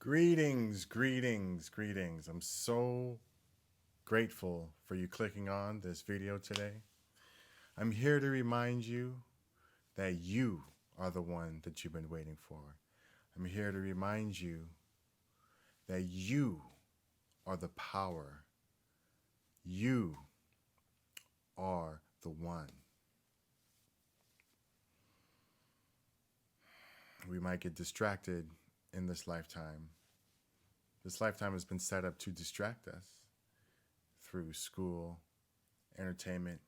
Greetings, greetings, greetings. I'm so grateful for you clicking on this video today. I'm here to remind you that you are the one that you've been waiting for. I'm here to remind you that you are the power. You are the one. We might get distracted in this lifetime. This lifetime has been set up to distract us through school, entertainment.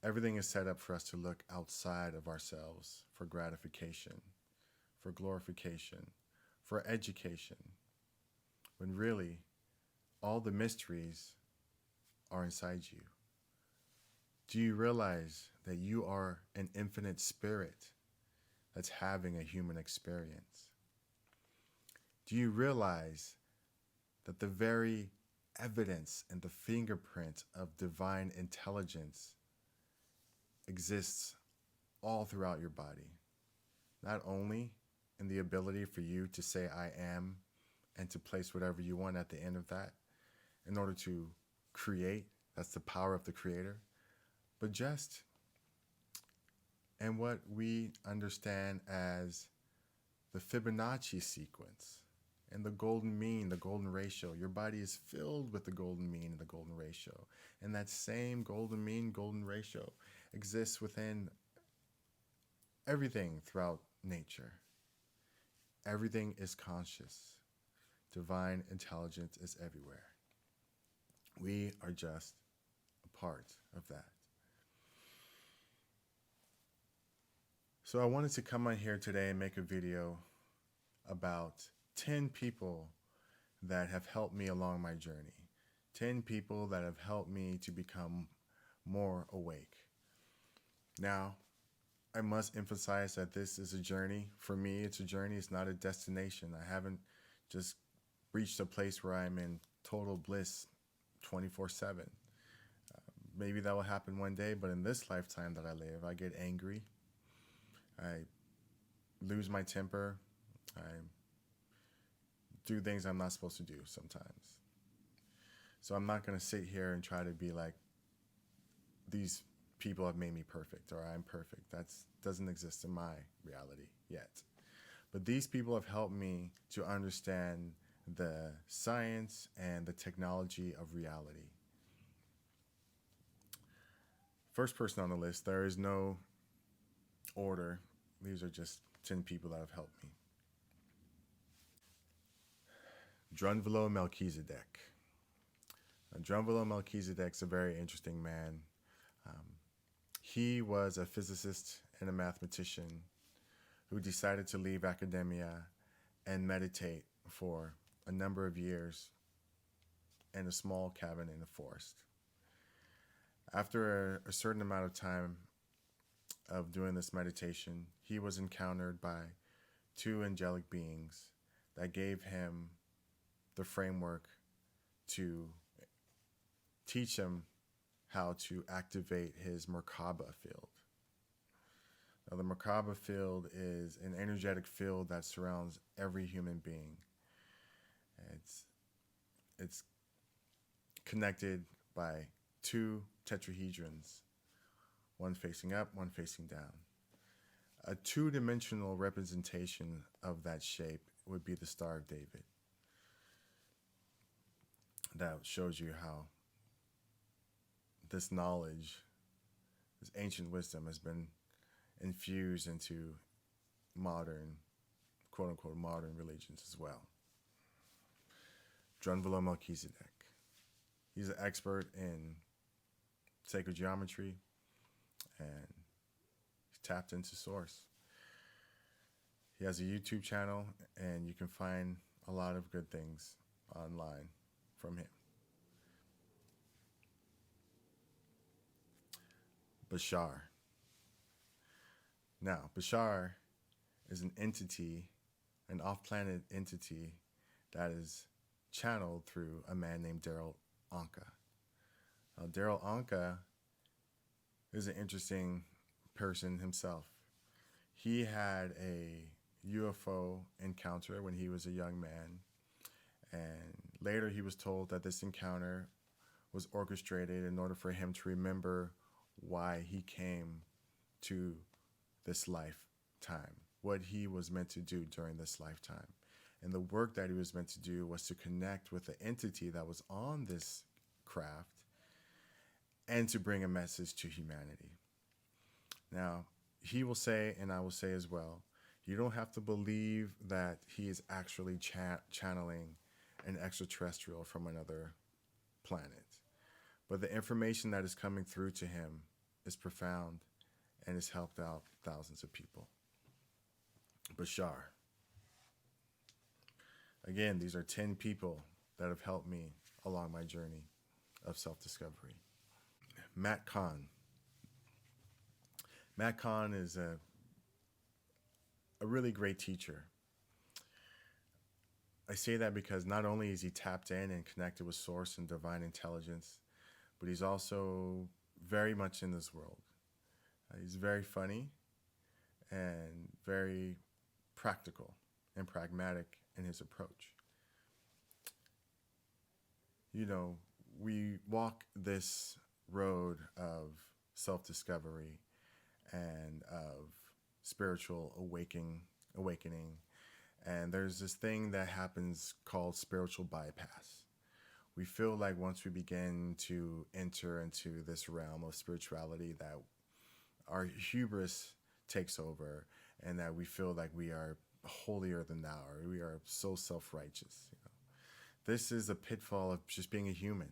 Everything is set up for us to look outside of ourselves for gratification, for glorification, for education, when really all the mysteries are inside you. Do you realize that you are an infinite spirit that's having a human experience? Do you realize that the very evidence and the fingerprint of divine intelligence exists all throughout your body? Not only in the ability for you to say I am and to place whatever you want at the end of that in order to create, that's the power of the creator, but just in what we understand as the Fibonacci sequence and the golden mean, the golden ratio. Your body is filled with the golden mean and the golden ratio. And that same golden mean, golden ratio exists within everything throughout nature. Everything is conscious. Divine intelligence is everywhere. We are just a part of that. So I wanted to come on here today and make a video about 10 people that have helped me along my journey. 10 people that have helped me to become more awake. Now, I must emphasize that this is a journey. For me, it's a journey. It's not a destination. I haven't just reached a place where I'm in total bliss 24/7. Maybe that will happen one day, but in this lifetime that I live, I get angry. I lose my temper. I do things I'm not supposed to do sometimes. So I'm not going to sit here and try to be like, these people have made me perfect or I'm perfect. That doesn't exist in my reality yet. But these people have helped me to understand the science and the technology of reality. First person on the list, there is no order. These are just 10 people that have helped me. Drunvalo Melchizedek. Drunvalo Melchizedek's a very interesting man. He was a physicist and a mathematician who decided to leave academia and meditate for a number of years in a small cabin in a forest. After a certain amount of time of doing this meditation, he was encountered by two angelic beings that gave him the framework to teach him how to activate his Merkaba field. Now, the Merkaba field is an energetic field that surrounds every human being. It's connected by two tetrahedrons, one facing up, one facing down. A two-dimensional representation of that shape would be the Star of David. That shows you how this knowledge, this ancient wisdom has been infused into modern, quote-unquote, modern religions as well. Drunvalo Melchizedek. He's an expert in sacred geometry and he's tapped into source. He has a YouTube channel and you can find a lot of good things online from him. Bashar. Now, Bashar is an entity, an off-planet entity that is channeled through a man named Darryl Anka. Now, Darryl Anka is an interesting person himself. He had a UFO encounter when he was a young man. And later he was told that this encounter was orchestrated in order for him to remember why he came to this lifetime, what he was meant to do during this lifetime. And the work that he was meant to do was to connect with the entity that was on this craft and to bring a message to humanity. Now, he will say, and I will say as well, you don't have to believe that he is actually channeling an extraterrestrial from another planet. But the information that is coming through to him is profound and has helped out thousands of people. Bashar. Again, these are 10 people that have helped me along my journey of self-discovery. Matt Kahn. Matt Kahn is a really great teacher. I say that because not only is he tapped in and connected with source and divine intelligence, but he's also very much in this world. He's very funny and very practical and pragmatic in his approach. You know, we walk this road of self-discovery and of spiritual awakening. And there's this thing that happens called spiritual bypass. We feel like once we begin to enter into this realm of spirituality that our hubris takes over and that we feel like we are holier than thou, or we are so self-righteous. You know? This is a pitfall of just being a human.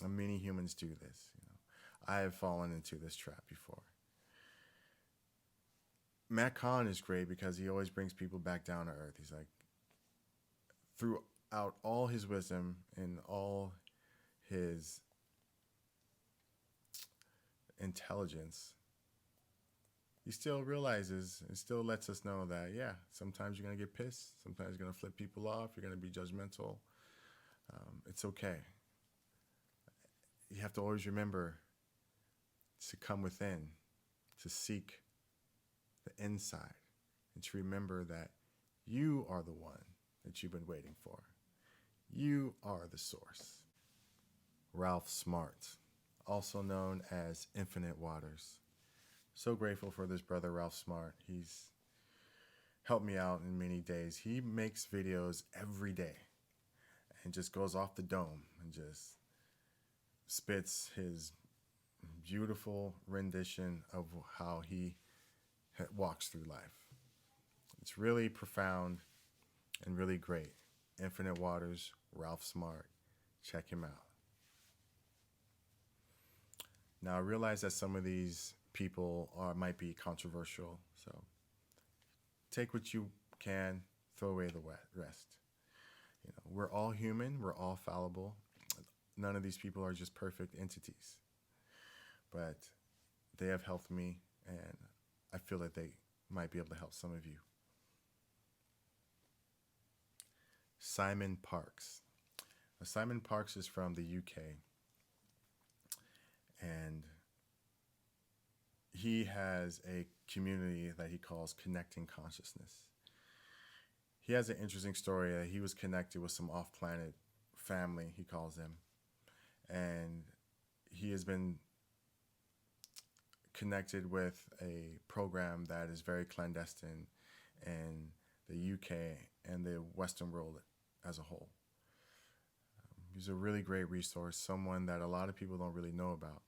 And many humans do this. You know? I have fallen into this trap before. Matt Kahn is great because he always brings people back down to earth. He's like, throughout all his wisdom and all his intelligence, he still realizes and still lets us know that, yeah, sometimes you're going to get pissed. Sometimes you're going to flip people off. You're going to be judgmental. It's okay. You have to always remember to come within, to seek the inside, and to remember that you are the one that you've been waiting for. You are the source. Ralph Smart, also known as Infinite Waters. So grateful for this brother, Ralph Smart. He's helped me out in many days. He makes videos every day and just goes off the dome and just spits his beautiful rendition of how he walks through life. It's really profound and really great. Infinite Waters, Ralph Smart. Check him out. Now, I realize that some of these people might be controversial, so take what you can, throw away the rest. You know, we're all human, we're all fallible. None of these people are just perfect entities, but they have helped me, and I feel that they might be able to help some of you. Simon Parkes. Now, Simon Parkes is from the UK, and he has a community that he calls Connecting Consciousness. He has an interesting story. He was connected with some off-planet family, he calls them, and he has been connected with a program that is very clandestine in the UK and the Western world as a whole. He's a really great resource, someone that a lot of people don't really know about.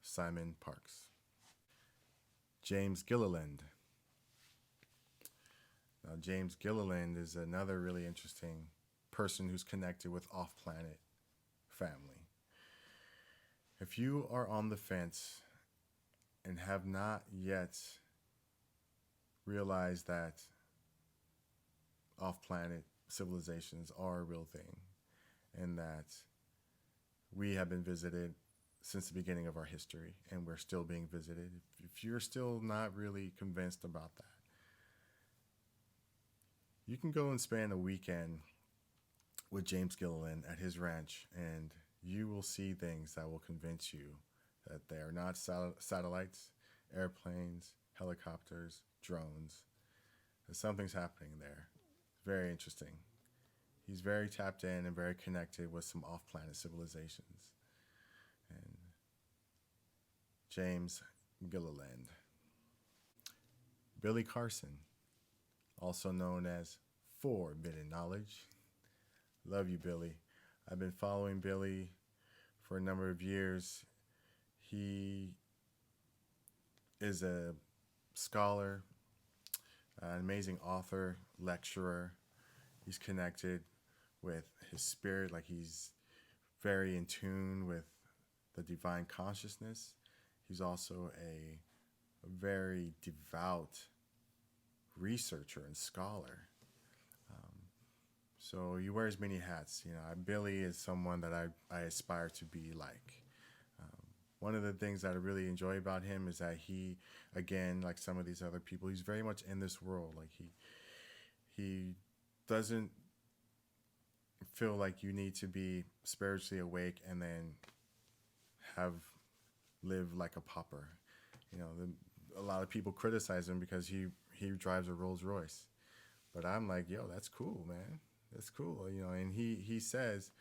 Simon Parkes. James Gilliland. Now, James Gilliland is another really interesting person who's connected with off-planet family. If you are on the fence and have not yet realized that off-planet civilizations are a real thing and that we have been visited since the beginning of our history and we're still being visited, if you're still not really convinced about that, you can go and spend a weekend with James Gilliland at his ranch, and you will see things that will convince you that they are not satellites, airplanes, helicopters, drones. Something's happening there. Very interesting. He's very tapped in and very connected with some off planet civilizations. And James Gilliland. Billy Carson, also known as Forbidden Knowledge. Love you, Billy. I've been following Billy for a number of years. He is a scholar, an amazing author, lecturer. He's connected with his spirit, like he's very in tune with the divine consciousness. He's also a very devout researcher and scholar. So he wears many hats. You know, Billy is someone that I aspire to be like. One of the things that I really enjoy about him is that he, again, like some of these other people, he's very much in this world. Like he doesn't feel like you need to be spiritually awake and then have live like a pauper. You know, a lot of people criticize him because he drives a Rolls Royce, but I'm like, yo, that's cool, man. That's cool, you know. And he says,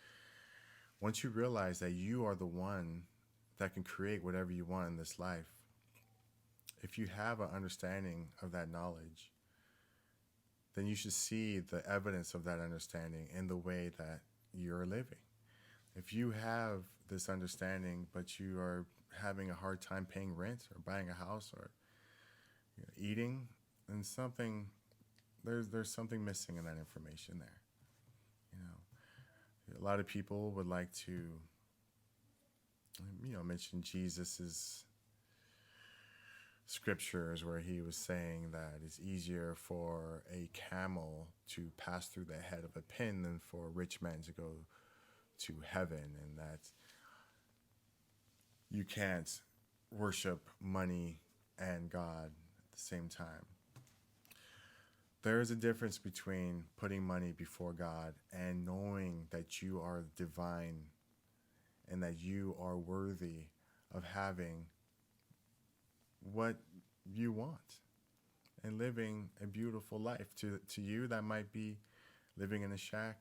once you realize that you are the one that can create whatever you want in this life, if you have an understanding of that knowledge, then you should see the evidence of that understanding in the way that you're living. If you have this understanding, but you are having a hard time paying rent or buying a house or eating, then there's something missing in that information there. You know, a lot of people would like to, mention Jesus's scriptures where he was saying that it's easier for a camel to pass through the head of a pin than for a rich man to go to heaven, and that you can't worship money and God at the same time. There is a difference between putting money before God and knowing that you are divine and that you are worthy of having what you want and living a beautiful life. To you, that might be living in a shack,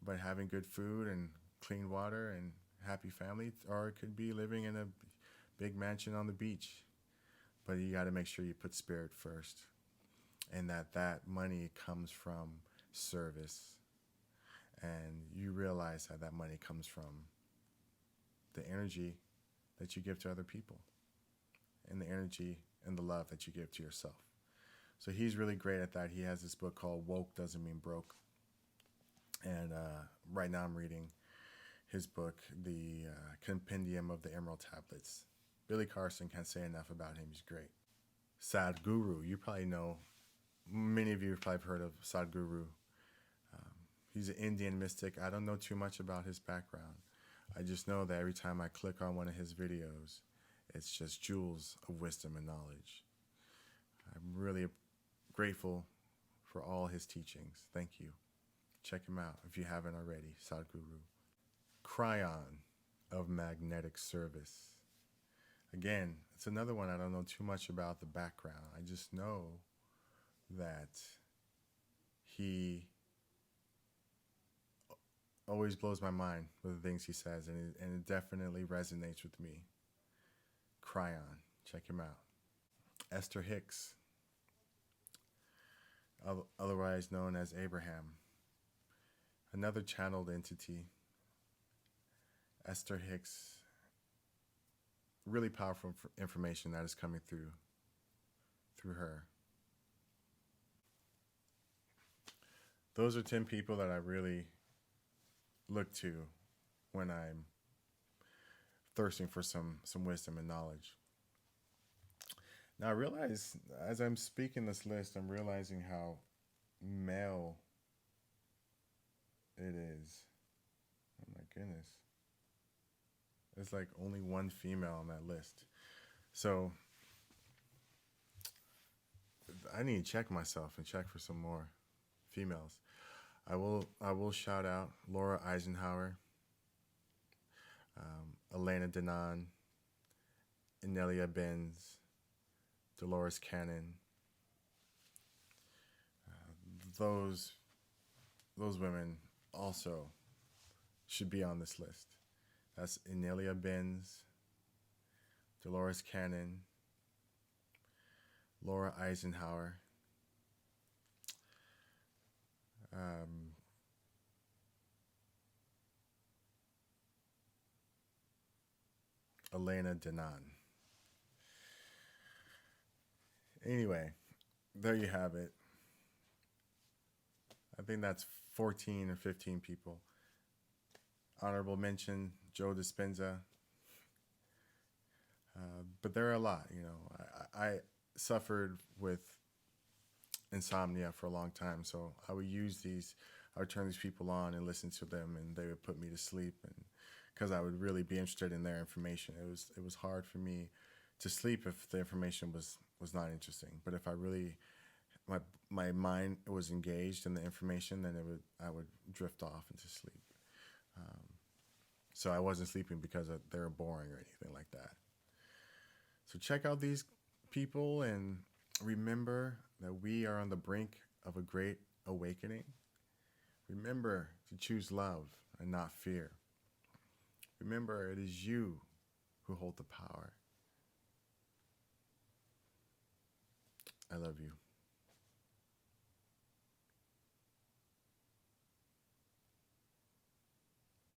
but having good food and clean water and happy family, or it could be living in a big mansion on the beach. But you got to make sure you put spirit first, and that money comes from service, and you realize that money comes from the energy that you give to other people and the energy and the love that you give to yourself. So he's really great at that. He has this book called Woke Doesn't Mean Broke. And right now I'm reading his book, The Compendium of the Emerald Tablets. Billy Carson, can't say enough about him. He's great. Sadhguru, you probably know, many of you have probably heard of Sadhguru. He's an Indian mystic. I don't know too much about his background. I just know that every time I click on one of his videos, it's just jewels of wisdom and knowledge. I'm really grateful for all his teachings. Thank you. Check him out if you haven't already, Sadhguru. Cryon of Magnetic Service. Again, it's another one I don't know too much about the background. I just know that he always blows my mind with the things he says, and it definitely resonates with me. Cryon, check him out. Esther Hicks, otherwise known as Abraham, another channeled entity. Esther Hicks, really powerful information that is coming through her. Those are 10 people that I really look to when I'm thirsting for some wisdom and knowledge. Now I realize, as I'm speaking this list, I'm realizing how male it is. Oh my goodness. There's like only one female on that list. So I need to check myself and check for some more females. I will shout out Laura Eisenhower, Elena Denon, Inelia Benz, Dolores Cannon, those those women also should be on this list. That's Emilia Benz, Dolores Cannon, Laura Eisenhower, um, Elena Denon. Anyway, there you have it. I think that's 14 or 15 people. Honorable mention, Joe Dispenza. But there are a lot, you know. I suffered with insomnia for a long time, so I would use these, I would turn these people on and listen to them, and they would put me to sleep, and because I would really be interested in their information. It was hard for me to sleep if the information was not interesting. But if I really my mind was engaged in the information, then I would drift off into sleep. Um, so I wasn't sleeping because they were boring or anything like that. So check out these people and remember that we are on the brink of a great awakening. Remember to choose love and not fear. Remember, it is you who hold the power. I love you.